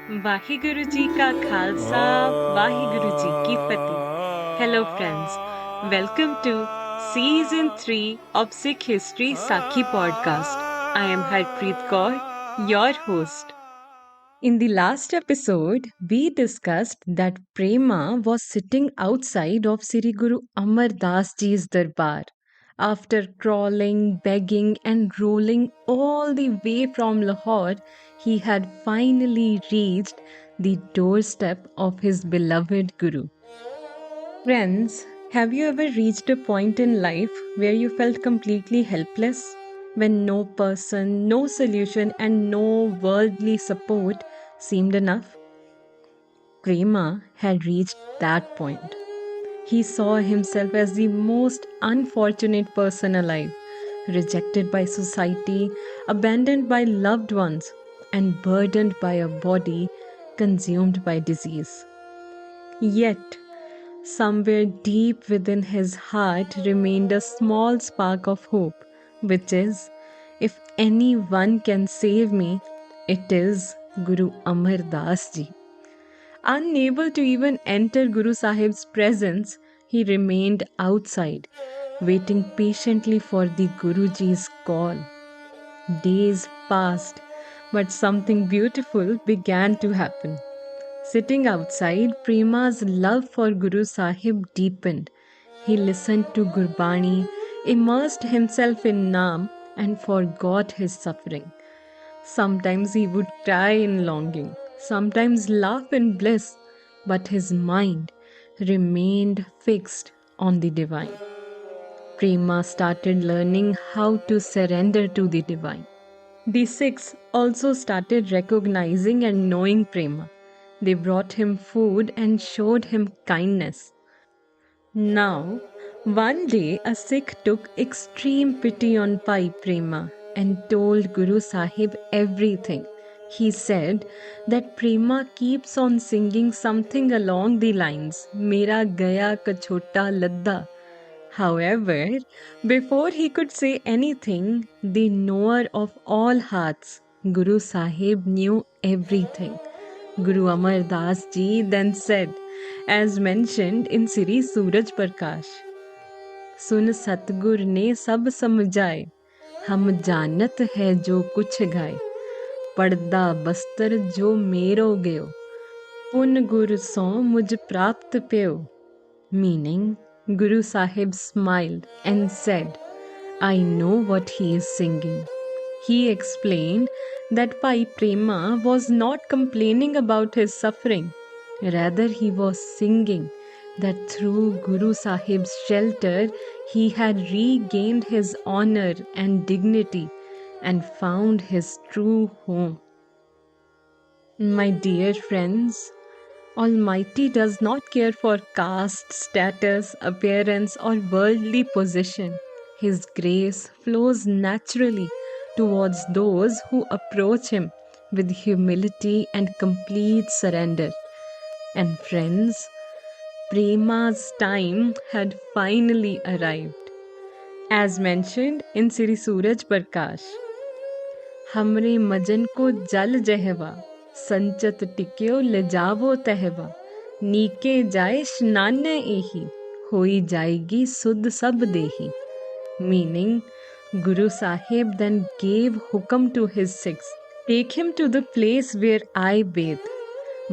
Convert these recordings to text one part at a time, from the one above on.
वाहिगुरु जी का खालसा, वाहिगुरु जी की फतेह. Hello friends, welcome to season 3 of Sikh History Sakhi podcast. I am Harpreet Kaur, your host. In the last episode, we discussed that Prema was sitting outside of Sri Guru Amar Das Ji's darbar. After crawling, begging, and rolling all the way from Lahore, he had finally reached the doorstep of his beloved Guru. Friends, have you ever reached a point in life where you felt completely helpless? When no person, no solution, and no worldly support seemed enough? Prema had reached that point. He saw himself as the most unfortunate person alive, rejected by society, abandoned by loved ones, and burdened by a body consumed by disease. Yet, somewhere deep within his heart remained a small spark of hope, which is, if anyone can save me, it is Guru Amar Das Ji. Unable to even enter Guru Sahib's presence, he remained outside, waiting patiently for the Guruji's call. Days passed, but something beautiful began to happen. Sitting outside, Prema's love for Guru Sahib deepened. He listened to Gurbani, immersed himself in Naam, and forgot his suffering. Sometimes he would cry in longing, sometimes laugh in bliss, but his mind remained fixed on the divine. Prema started learning how to surrender to the divine. The Sikhs also started recognizing and knowing Prema. They brought him food and showed him kindness. Now, one day a Sikh took extreme pity on Pai Prema and told Guru Sahib everything. He said that Prema keeps on singing something along the lines, Mera gaya kachota ladda. However, before he could say anything, the knower of all hearts, Guru Sahib, knew everything. Guru Amar Das Ji then said, as mentioned in Sri Suraj Prakash, सुन सतगुर ने सब समझाए हम जानत है जो कुछ गाए पड़दा बस्तर जो मेरो गयो पुन गुर सो मुझ प्राप्त प्यो meaning Guru Sahib smiled and said, I know what he is singing. He explained that Pai Prema was not complaining about his suffering. Rather, he was singing that through Guru Sahib's shelter, he had regained his honor and dignity and found his true home. My dear friends, Almighty does not care for caste, status, appearance, or worldly position. His grace flows naturally towards those who approach Him with humility and complete surrender. And friends, Prema's time had finally arrived. As mentioned in Sri Suraj Prakash, हमरे मजन को जल जहवा संचत टिक्यो ले जावो तहवा नीके जाए स्नान एही होई जाएगी सुध सब देही meaning Guru Sahib then gave hukam to his Sikhs, take him to the place where I bathe,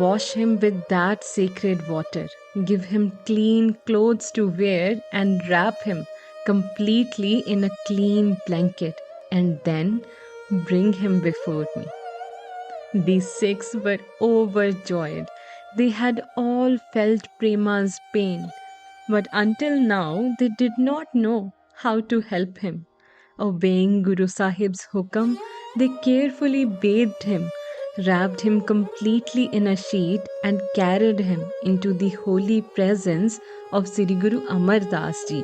wash him with that sacred water, give him clean clothes to wear and wrap him completely in a clean blanket and then bring him before me. The Sikhs were overjoyed. They had all felt Prema's pain, but until now they did not know how to help him. Obeying Guru Sahib's hukam, they carefully bathed him, wrapped him completely in a sheet, and carried him into the holy presence of Sri Guru Amar Das Ji.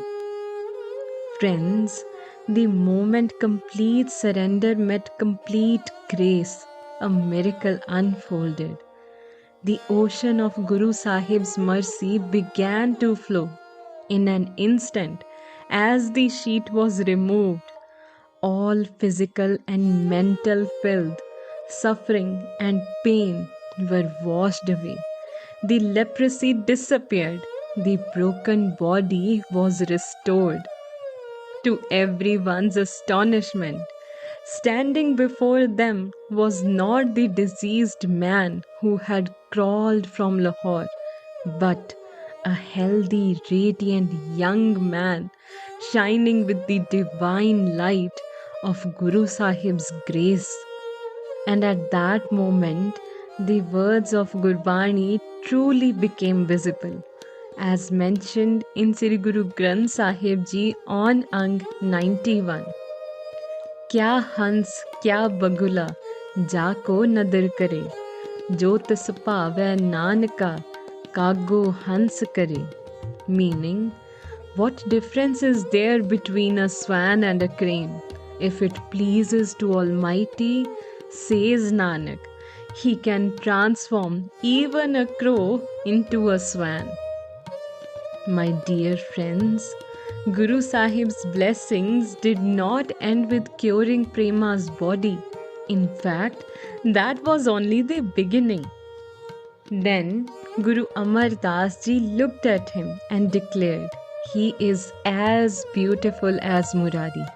Friends, the moment complete surrender met complete grace, a miracle unfolded. The ocean of Guru Sahib's mercy began to flow. In an instant, as the sheet was removed, all physical and mental filth, suffering and pain were washed away. The leprosy disappeared. The broken body was restored. To everyone's astonishment, standing before them was not the diseased man who had crawled from Lahore, but a healthy, radiant young man shining with the divine light of Guru Sahib's grace. And at that moment, the words of Gurbani truly became visible, as mentioned in Sri Guru Granth Sahib Ji on Ang 91. क्या हंस क्या बगुला जाको नदर करे जो तस भावै नानका कागो हंस करे. Meaning, what difference is there between a swan and a crane? If it pleases to Almighty, says Nanak, He can transform even a crow into a swan. My dear friends, Guru Sahib's blessings did not end with curing Prema's body. In fact, that was only the beginning. Then Guru Amar Das Ji looked at him and declared, he is as beautiful as Murari.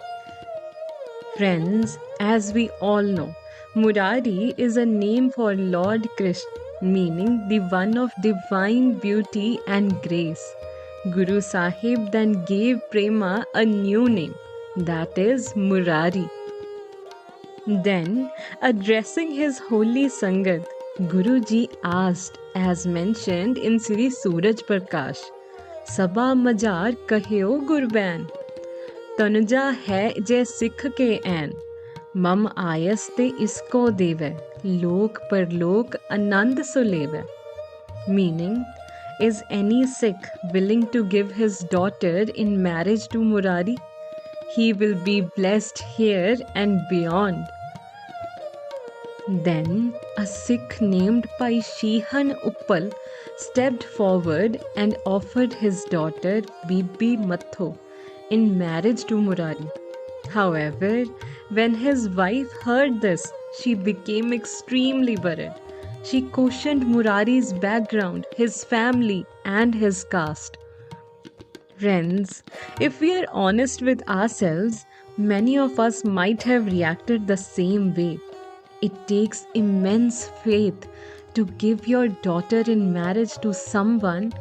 Friends, as we all know, Murari is a name for Lord Krishna, meaning the one of divine beauty and grace. Guru Sahib then gave Prema a new name, that is Murari. Then, addressing his holy Sangat, Guruji asked, as mentioned in Sri Suraj Prakash, Sabha Majar kahyo Gurbain, Tanuja hai je Sikh ke ain, Mam ayas te isko deve, Lok par lok anand suleve. Meaning, is any Sikh willing to give his daughter in marriage to Murari? He will be blessed here and beyond. Then a Sikh named Pai Shihan Uppal stepped forward and offered his daughter Bibi Matho in marriage to Murari. However, when his wife heard this, she became extremely worried. She questioned Murari's background, his family, and his caste. Friends, if we are honest with ourselves, many of us might have reacted the same way. It takes immense faith to give your daughter in marriage to someone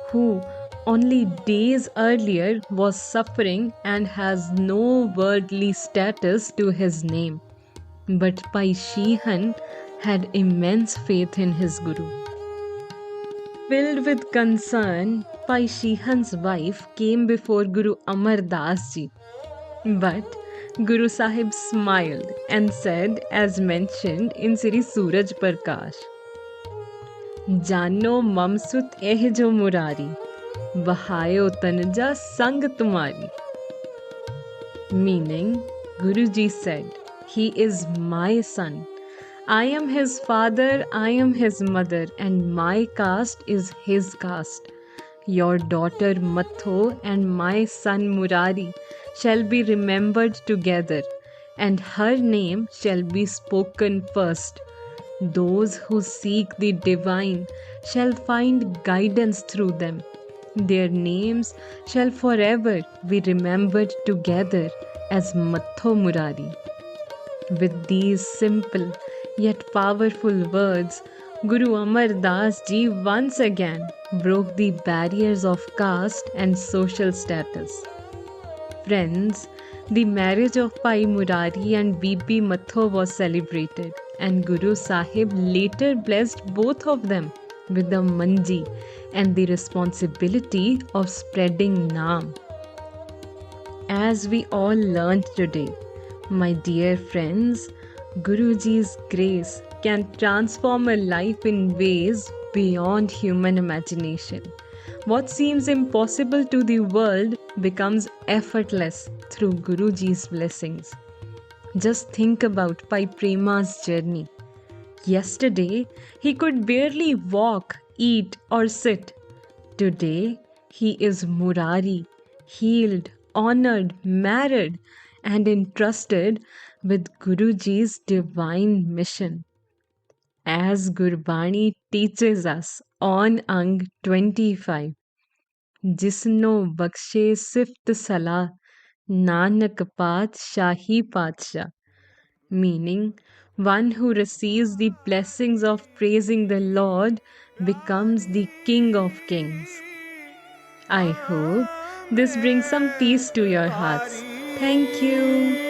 who only days earlier was suffering and has no worldly status to his name. But Pai Shihan had immense faith in his Guru. Filled with concern, Pai Shihan's wife came before Guru Amar Das Ji. But Guru Sahib smiled and said, as mentioned in Sri Suraj Prakash, Jano mamsut eh jo murari, bahayo tanja sang tumari. Meaning, Guruji said, he is my son. I am his father, I am his mother, and my caste is his caste. Your daughter Matho and my son Murari shall be remembered together, and her name shall be spoken first. Those who seek the divine shall find guidance through them. Their names shall forever be remembered together as Matho Murari. With these simple yet powerful words, Guru Amar Das Ji once again broke the barriers of caste and social status. Friends, the marriage of Pai Murari and Bibi Matho was celebrated, and Guru Sahib later blessed both of them with the manji and the responsibility of spreading Naam. As we all learned today, my dear friends, Guruji's grace can transform a life in ways beyond human imagination. What seems impossible to the world becomes effortless through Guruji's blessings. Just think about Pai Prema's journey. Yesterday, he could barely walk, eat, or sit. Today, he is Murari, healed, honored, married, and entrusted with Guruji's divine mission. as Gurbani teaches us on Ang 25. Jisno bakshe sift salah, Nanak Shahi Patshah, meaning one who receives the blessings of praising the Lord becomes the King of Kings. I hope this brings some peace to your hearts. Thank you.